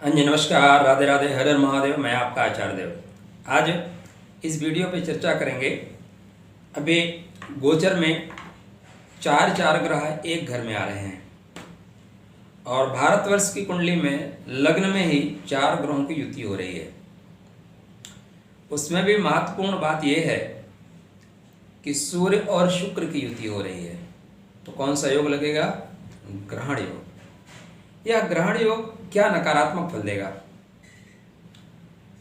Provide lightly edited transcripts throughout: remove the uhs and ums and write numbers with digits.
हाँ जी, नमस्कार, राधे राधे, हर हर महादेव। मैं आपका आचार्य देव। आज इस वीडियो पे चर्चा करेंगे। अभी गोचर में चार चार ग्रह एक घर में आ रहे हैं और भारतवर्ष की कुंडली में लग्न में ही चार ग्रहों की युति हो रही है। उसमें भी महत्वपूर्ण बात यह है कि सूर्य और शुक्र की युति हो रही है। तो कौन सा योग लगेगा? ग्रहण योग। यह ग्रहण योग क्या नकारात्मक फल देगा?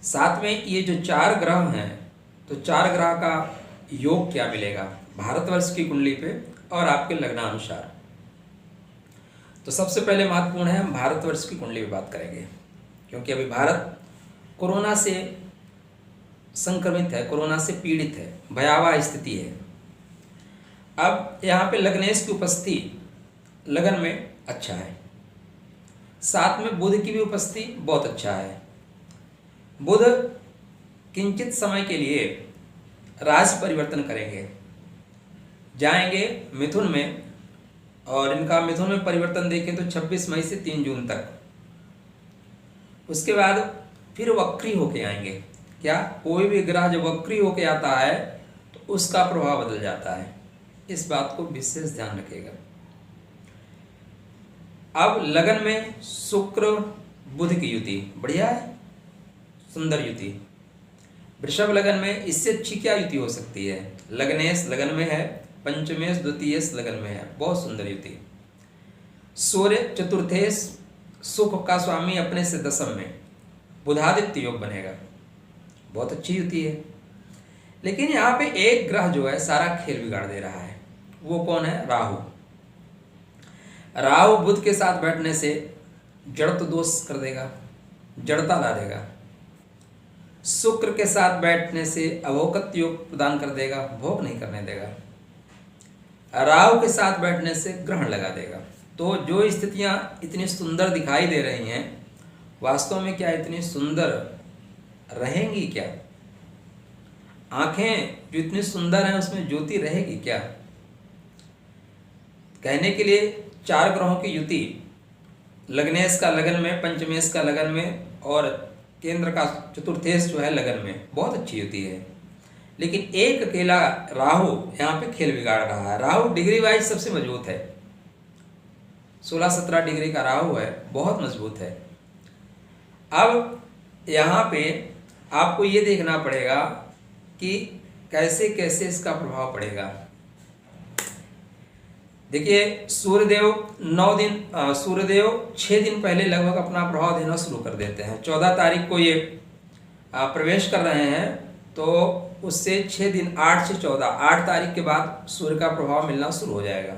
साथ में ये जो चार ग्रह हैं, तो चार ग्रह का योग क्या मिलेगा भारतवर्ष की कुंडली पे और आपके लग्नानुसार? तो सबसे पहले महत्वपूर्ण है, हम भारतवर्ष की कुंडली पे बात करेंगे, क्योंकि अभी भारत कोरोना से संक्रमित है, कोरोना से पीड़ित है, भयावह स्थिति है। अब यहाँ पे लग्नेश की उपस्थिति लगन में अच्छा है, साथ में बुध की भी उपस्थिति बहुत अच्छा है। बुध किंचित समय के लिए राशि परिवर्तन करेंगे, जाएंगे मिथुन में, और इनका मिथुन में परिवर्तन देखें तो 26 मई से 3 जून तक। उसके बाद फिर वक्री होके आएंगे। क्या? कोई भी ग्रह जब वक्री होके आता है तो उसका प्रभाव बदल जाता है, इस बात को विशेष ध्यान रखिएगा। अब लगन में शुक्र बुध की युति बढ़िया है, सुंदर युति। वृषभ लगन में इससे अच्छी क्या युति हो सकती है? लग्नेश लगन में है, पंचमेश द्वितीयेश लगन में है, बहुत सुंदर युति। सूर्य चतुर्थेश सुख का स्वामी अपने से दशम में, बुधादित्य योग बनेगा, बहुत अच्छी युति है। लेकिन यहाँ पे एक ग्रह जो है सारा खेल बिगाड़ दे रहा है। वो कौन है? राहु। राहु बुध के साथ बैठने से जड़त्व दोष कर देगा, जड़ता ला देगा। शुक्र के साथ बैठने से अभोक्तृ योग प्रदान कर देगा, भोग नहीं करने देगा। राहु के साथ बैठने से ग्रहण लगा देगा। तो जो स्थितियां इतनी सुंदर दिखाई दे रही हैं, वास्तव में क्या इतनी सुंदर रहेंगी क्या? आंखें जो इतनी सुंदर हैं उसमें ज्योति रहेगी क्या? कहने के लिए चार ग्रहों की युति, लग्नेश का लगन में, पंचमेश का लगन में और केंद्र का चतुर्थेश जो है लगन में, बहुत अच्छी युति है। लेकिन एक अकेला राहु यहाँ पे खेल बिगाड़ रहा है। राहु डिग्री वाइज सबसे मजबूत है, 16-17 डिग्री का राहु है, बहुत मजबूत है। अब यहाँ पे आपको ये देखना पड़ेगा कि कैसे कैसे इसका प्रभाव पड़ेगा। देखिए, सूर्यदेव 6 दिन पहले लगभग अपना प्रभाव देना शुरू कर देते हैं। 14 तारीख को ये प्रवेश कर रहे हैं, तो उससे 6 दिन, 8 से 14, 8 तारीख के बाद सूर्य का प्रभाव मिलना शुरू हो जाएगा।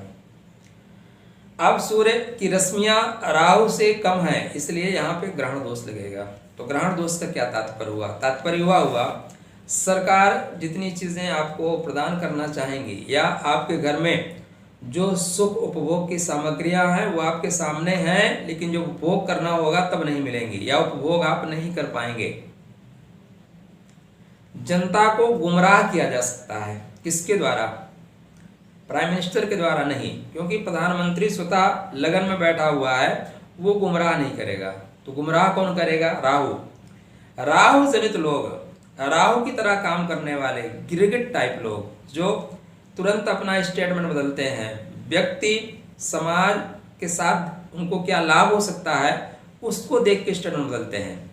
अब सूर्य की रश्मियां राहु से कम है, इसलिए यहाँ पे ग्रहण दोष लगेगा। तो ग्रहण दोष का क्या तात्पर्य हुआ? तात्पर्य हुआ सरकार जितनी चीजें आपको प्रदान करना चाहेंगी, या आपके घर में जो सुख उपभोग की सामग्रियां हैं वो आपके सामने हैं, लेकिन जो उपभोग करना होगा तब नहीं मिलेंगी, या उपभोग आप नहीं कर पाएंगे। जनता को गुमराह किया जा सकता है। किसके द्वारा? प्राइम मिनिस्टर के द्वारा नहीं, क्योंकि प्रधानमंत्री स्वतः लगन में बैठा हुआ है, वो गुमराह नहीं करेगा। तो गुमराह कौन करेगा? राहु। राहु जनित लोग, राहु की तरह काम करने वाले गिरगिट टाइप लोग, जो तुरंत अपना स्टेटमेंट बदलते हैं, व्यक्ति समाज के साथ उनको क्या लाभ हो सकता है उसको देख के स्टेटमेंट बदलते हैं।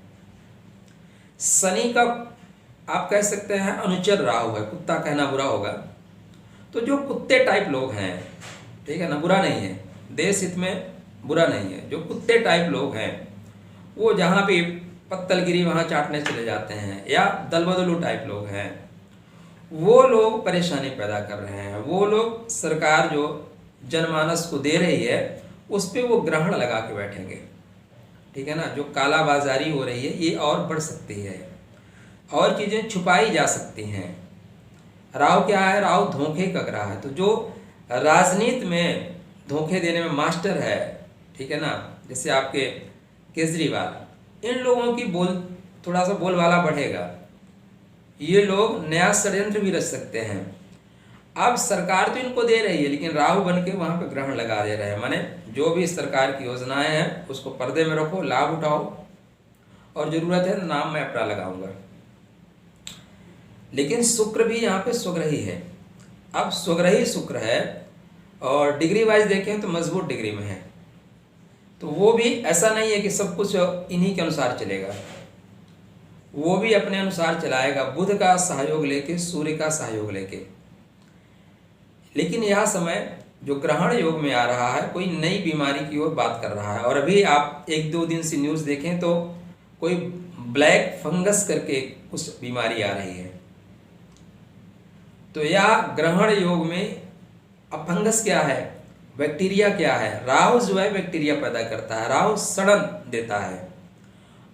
शनि का आप कह सकते हैं अनुचर राहु है, कुत्ता कहना बुरा होगा। तो जो कुत्ते टाइप लोग हैं, ठीक है ना, बुरा नहीं है, देश हित में बुरा नहीं है, जो कुत्ते टाइप लोग हैं वो जहाँ भी पत्तलगिरी वहाँ चाटने चले जाते हैं, या दलबदलू टाइप लोग हैं, वो लोग परेशानी पैदा कर रहे हैं। वो लोग सरकार जो जनमानस को दे रही है उस पर वो ग्रहण लगा के बैठेंगे, ठीक है ना। जो कालाबाजारी हो रही है ये और बढ़ सकती है, और चीज़ें छुपाई जा सकती हैं। राहु क्या है? राहु धोखे का ग्रह है। तो जो राजनीति में धोखे देने में मास्टर है, ठीक है ना, जैसे आपके केजरीवाल, इन लोगों की थोड़ा सा बोलबाला बढ़ेगा। ये लोग नया षड्यंत्र भी रच सकते हैं। अब सरकार तो इनको दे रही है, लेकिन राहु बन के वहाँ पे ग्रहण लगा दे रहे हैं। माने जो भी सरकार की योजनाएं हैं उसको पर्दे में रखो, लाभ उठाओ, और जरूरत है तो नाम मैं अपना लगाऊंगा। लेकिन शुक्र भी यहाँ पे स्वग्रही है। अब स्वग्रही शुक्र है और डिग्री वाइज देखें तो मजबूत डिग्री में है, तो वो भी ऐसा नहीं है कि सब कुछ इन्हीं के अनुसार चलेगा, वो भी अपने अनुसार चलाएगा, बुध का सहयोग लेके, सूर्य का सहयोग लेके। लेकिन यह समय जो ग्रहण योग में आ रहा है, कोई नई बीमारी की ओर बात कर रहा है। और अभी आप 1-2 दिन से न्यूज़ देखें तो कोई ब्लैक फंगस करके कुछ बीमारी आ रही है। तो यह ग्रहण योग में अब फंगस क्या है, बैक्टीरिया क्या है, राहु जो है बैक्टीरिया पैदा करता है, राहु सड़न देता है।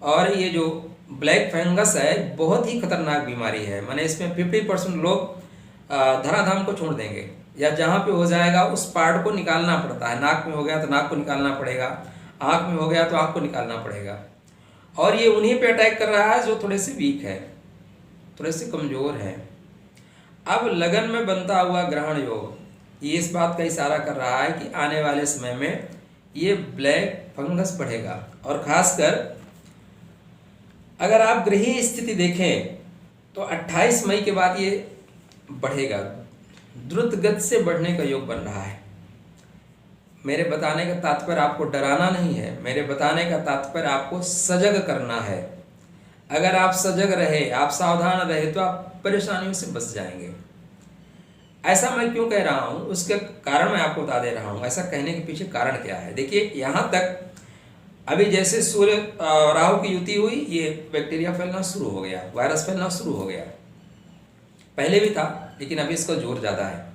और ये जो ब्लैक फंगस है बहुत ही खतरनाक बीमारी है, माने इसमें 50% लोग धराधाम को छोड़ देंगे, या जहाँ पे हो जाएगा उस पार्ट को निकालना पड़ता है। नाक में हो गया तो नाक को निकालना पड़ेगा, आँख में हो गया तो आँख को निकालना पड़ेगा। और ये उन्हीं पे अटैक कर रहा है जो थोड़े से वीक है, थोड़े से कमज़ोर है। अब लगन में बनता हुआ ग्रहण योग ये इस बात का इशारा कर रहा है कि आने वाले समय में ये ब्लैक फंगस बढ़ेगा। और खासकर अगर आप गृहीय स्थिति देखें तो 28 मई के बाद ये बढ़ेगा, द्रुत गति से बढ़ने का योग बन रहा है। मेरे बताने का तात्पर्य आपको डराना नहीं है, मेरे बताने का तात्पर्य आपको सजग करना है। अगर आप सजग रहे, आप सावधान रहे तो आप परेशानियों से बच जाएंगे। ऐसा मैं क्यों कह रहा हूँ, उसके कारण मैं आपको बता दे रहा हूँ। ऐसा कहने के पीछे कारण क्या है, देखिए यहाँ तक अभी जैसे सूर्य राहु की युति हुई, ये बैक्टीरिया फैलना शुरू हो गया, वायरस फैलना शुरू हो गया। पहले भी था लेकिन अभी इसका जोर ज़्यादा है।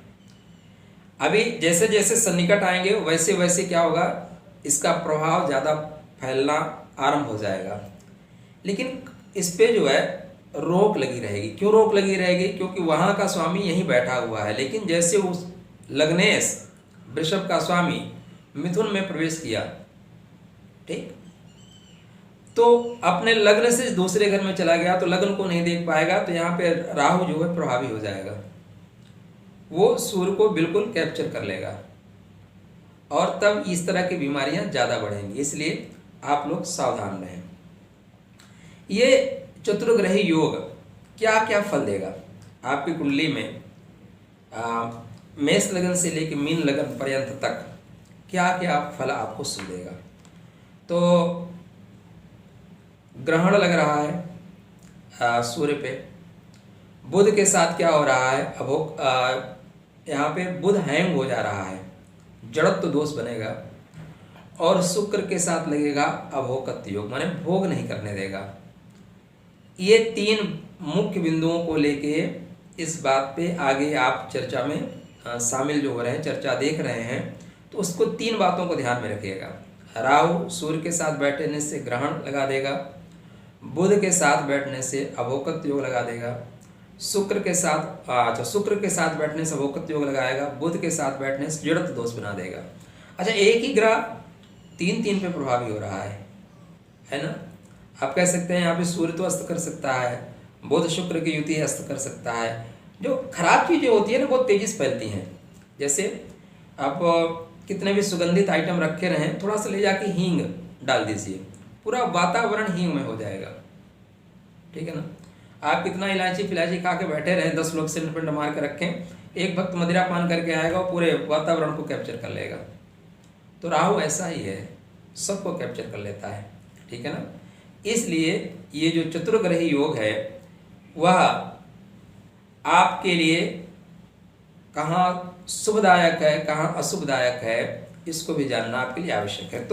अभी जैसे जैसे सन्निकट आएंगे वैसे वैसे क्या होगा, इसका प्रभाव ज़्यादा फैलना आरंभ हो जाएगा। लेकिन इस पे जो है रोक लगी रहेगी। क्यों रोक लगी रहेगी, क्योंकि वहाँ का स्वामी यहीं बैठा हुआ है। लेकिन जैसे उस लग्नेश वृषभ का स्वामी मिथुन में प्रवेश किया, ठीक, तो अपने लग्न से दूसरे घर में चला गया तो लग्न को नहीं देख पाएगा, तो यहाँ पे राहु जो है प्रभावी हो जाएगा, वो सूर्य को बिल्कुल कैप्चर कर लेगा और तब इस तरह की बीमारियां ज़्यादा बढ़ेंगी। इसलिए आप लोग सावधान रहें। ये चतुर्ग्रही योग क्या क्या फल देगा आपकी कुंडली में, मेष लगन से लेकर मीन लगन पर्यंत तक क्या क्या फल आपको सुन देगा। तो ग्रहण लग रहा है सूर्य पे, बुध के साथ क्या हो रहा है, अब यहाँ पे बुध हैंग हो जा रहा है, जड़त्व दोष बनेगा। और शुक्र के साथ लगेगा अभोक्तृ योग, माने भोग नहीं करने देगा। ये 3 मुख्य बिंदुओं को लेके इस बात पे आगे आप चर्चा में शामिल जो हो रहे हैं, चर्चा देख रहे हैं, तो उसको 3 बातों को ध्यान में रखिएगा। राहु सूर्य के साथ बैठने से ग्रहण लगा देगा, बुध के साथ बैठने से अभोक्तृ योग लगा देगा, शुक्र के साथ बैठने से अभोक्तृ योग लगाएगा, बुध के साथ बैठने से जड़त्व दोष बना देगा। अच्छा, एक ही ग्रह 3 पे प्रभावी हो रहा है ना। आप कह सकते हैं यहाँ पे सूर्य तो अस्त कर सकता है, बुध शुक्र की युति अस्त कर सकता है। जो खराब चीज़ें होती है ना बहुत तेजी से फैलती हैं। जैसे आप कितने भी सुगंधित आइटम रखे रहें, थोड़ा सा ले जाके हींग डाल दीजिए, पूरा वातावरण हींग में हो जाएगा, ठीक है ना। आप कितना इलायची फिलायची खा के बैठे रहें, 10 लोग सेंट पेंट मार के रखें, एक भक्त मदिरा पान करके आएगा और पूरे वातावरण को कैप्चर कर लेगा। तो राहु ऐसा ही है, सबको कैप्चर कर लेता है, ठीक है ना। इसलिए ये जो चतुर्ग्रही योग है वह आपके लिए कहाँ शुभदायक है, कहाँ अशुभदायक है, इसको भी जानना आपके लिए आवश्यक है। तो